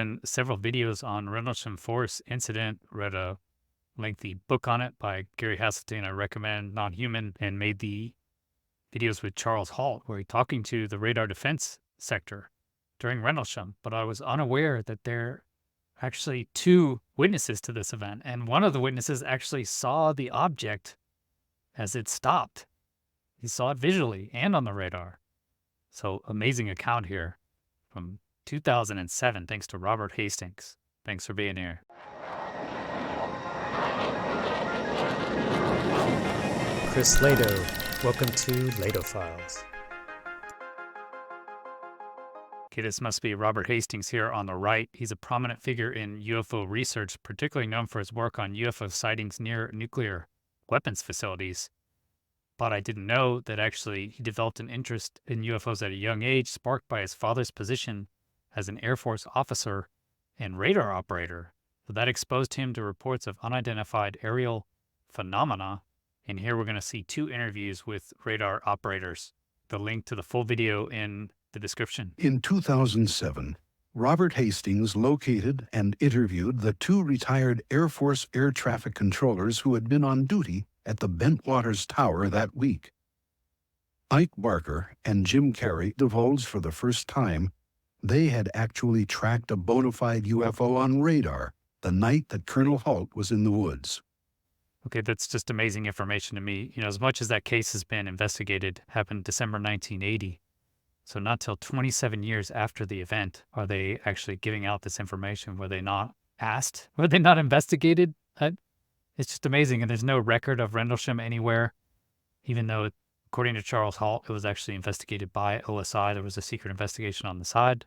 And several videos on Rendlesham Forest incident, read a lengthy book on it by Gary Hasseltine. I recommend Non-Human, and made the videos with Charles Halt, where he's talking to the radar defense sector during Rendlesham. But I was unaware that there are actually two witnesses to this event. And one of the witnesses actually saw the object as it stopped. He saw it visually and on the radar. So amazing account here from 2007, thanks to Robert Hastings. Thanks for being here. Chris Lehto, welcome to LehtoFiles. Okay, this must be Robert Hastings here on the right. He's a prominent figure in UFO research, particularly known for his work on UFO sightings near nuclear weapons facilities. But I didn't know that actually he developed an interest in UFOs at a young age, sparked by his father's position as an Air Force officer and radar operator. So that exposed him to reports of unidentified aerial phenomena. And here we're going to see two interviews with radar operators. The link to the full video in the description. In 2007, Robert Hastings located and interviewed the two retired Air Force air traffic controllers who had been on duty at the Bentwaters Tower that week. Ike Barker and Jim Carey divulged for the first time they had actually tracked a bona fide UFO on radar the night that Colonel Halt was in the woods. Okay, that's just amazing information to me. You know, as much as that case has been investigated, happened December 1980. So not till 27 years after the event are they actually giving out this information. Were they not asked? Were they not investigated? It's just amazing. And there's no record of Rendlesham anywhere, even though, according to Charles Halt, it was actually investigated by OSI. There was a secret investigation on the side.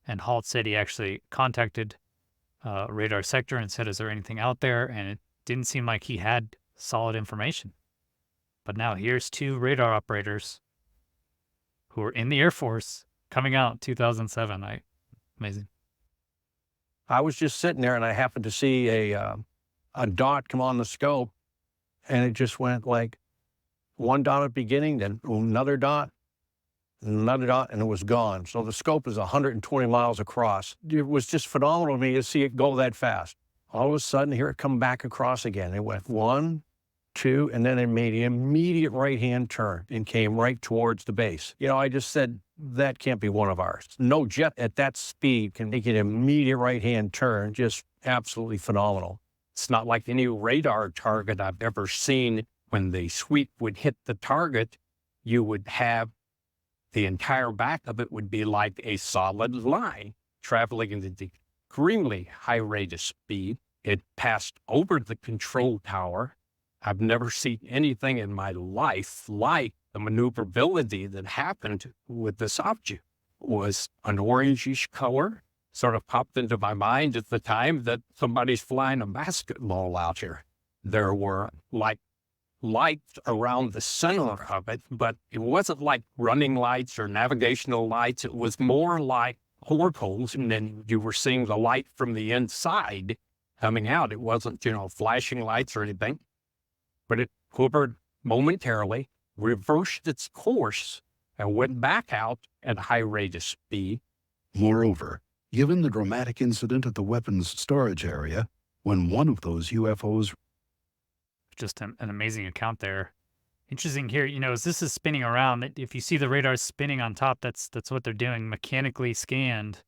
And Halt said he actually contacted radar sector and said, is there anything out there? And it didn't seem like he had solid information. But now here's two radar operators who were in the Air Force coming out 2007. Amazing. I was just sitting there and I happened to see a dot come on the scope, and it just went like one dot at the beginning, then another dot, and it was gone. So the scope is 120 miles across. It was just phenomenal to me to see it go that fast. All of a sudden, here it come back across again. It went 1, 2, and then it made an immediate right-hand turn and came right towards the base. You know, I just said, that can't be one of ours. No jet at that speed can make an immediate right-hand turn. Just absolutely phenomenal. It's not like any radar target I've ever seen. When the sweep would hit the target, you would have the entire back of it would be like a solid line traveling at an extremely high rate of speed. It passed over the control tower. I've never seen anything in my life like the maneuverability that happened with this object. It was an orangish color. Sort of popped into my mind at the time that somebody's flying a basketball out here. There were like lights around the center of it, but it wasn't like running lights or navigational lights. It was more like portals, and then you were seeing the light from the inside coming out. It wasn't, flashing lights or anything, but it hovered momentarily, reversed its course, and went back out at a high rate of speed. Moreover, given the dramatic incident at the weapons storage area, when one of those UFOs... Just an amazing account there. Interesting here, as this is spinning around, if you see the radar spinning on top, that's what they're doing. Mechanically scanned,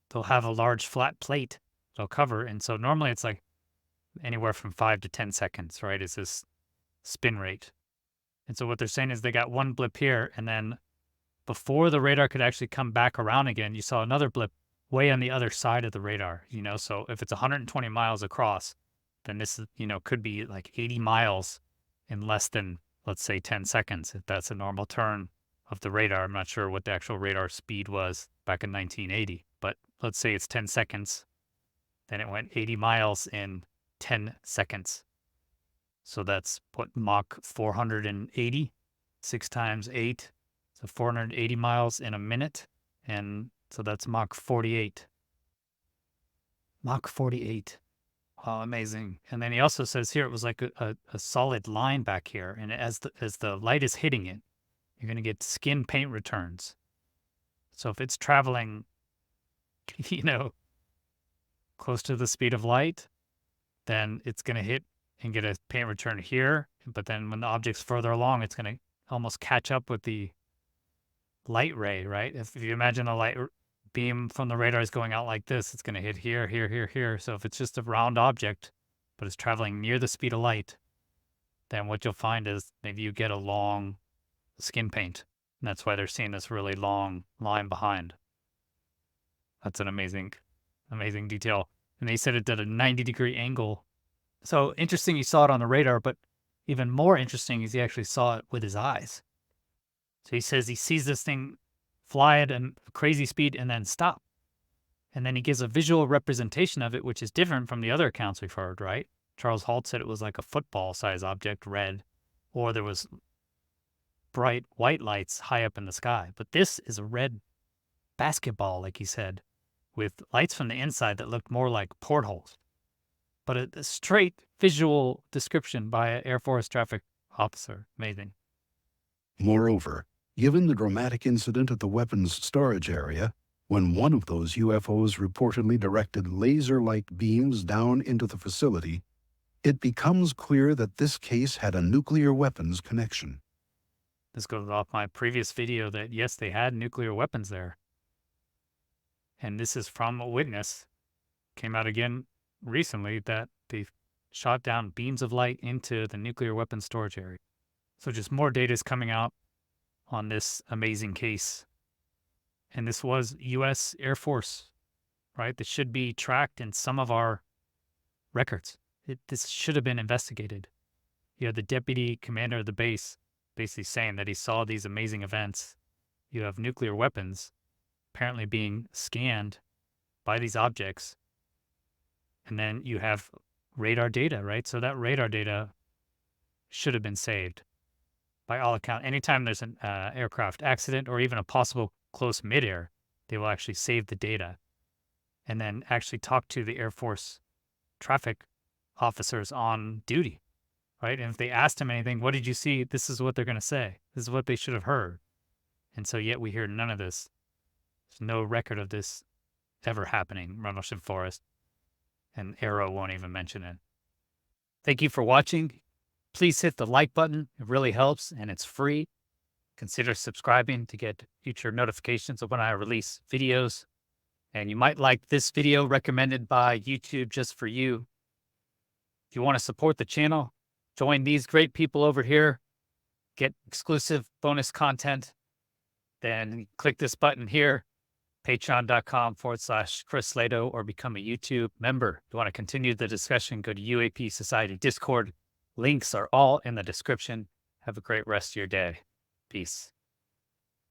they'll have a large flat plate they'll cover. And so normally it's like anywhere from 5 to 10 seconds, right, is this spin rate. And so what they're saying is they got one blip here, and then before the radar could actually come back around again, you saw another blip way on the other side of the radar, So if it's 120 miles across, then this, could be like 80 miles in less than, let's say, 10 seconds, if that's a normal turn of the radar. I'm not sure what the actual radar speed was back in 1980, but let's say it's 10 seconds. Then it went 80 miles in 10 seconds. So that's what, Mach 480, 6 times 8. So 480 miles in a minute. And so that's Mach 48. Mach 48. Oh, amazing. And then he also says here it was like a solid line back here. And as the light is hitting it, you're going to get skin paint returns. So if it's traveling, close to the speed of light, then it's going to hit and get a paint return here. But then when the object's further along, it's going to almost catch up with the light ray, right? If you imagine a light beam from the radar is going out like this, it's going to hit here, here, here, here. So if it's just a round object, but it's traveling near the speed of light, then what you'll find is maybe you get a long skin paint. And that's why they're seeing this really long line behind. That's an amazing detail. And they said it did a 90-degree angle. So interesting, he saw it on the radar, but even more interesting is he actually saw it with his eyes. So he says he sees this thing fly at a crazy speed and then stop. And then he gives a visual representation of it, which is different from the other accounts we've heard, right? Charles Halt said it was like a football-sized object, red, or there was bright white lights high up in the sky. But this is a red basketball, like he said, with lights from the inside that looked more like portholes. But a straight visual description by an Air Force traffic officer. Amazing. Moreover, given the dramatic incident at the weapons storage area, when one of those UFOs reportedly directed laser-like beams down into the facility, it becomes clear that this case had a nuclear weapons connection. This goes off my previous video that, yes, they had nuclear weapons there. And this is from a witness. Came out again recently that they shot down beams of light into the nuclear weapons storage area. So just more data is coming out on this amazing case. And this was U.S. Air Force, right? This should be tracked in some of our records. This should have been investigated. You have the deputy commander of the base basically saying that he saw these amazing events. You have nuclear weapons apparently being scanned by these objects. And then you have radar data, right? So that radar data should have been saved. By all accounts, anytime there's an aircraft accident or even a possible close midair, they will actually save the data and then actually talk to the Air Force traffic officers on duty, right? And if they asked him anything, what did you see? This is what they're going to say. This is what they should have heard. And so yet we hear none of this. There's no record of this ever happening, Rendlesham Forest. And Arrow won't even mention it. Thank you for watching. Please hit the like button. It really helps and it's free. Consider subscribing to get future notifications of when I release videos. And you might like this video recommended by YouTube just for you. If you want to support the channel, join these great people over here, get exclusive bonus content, then click this button here, patreon.com/chrislehto, or become a YouTube member. If you want to continue the discussion, go to UAP Society Discord. Links are all in the description. Have a great rest of your day. Peace.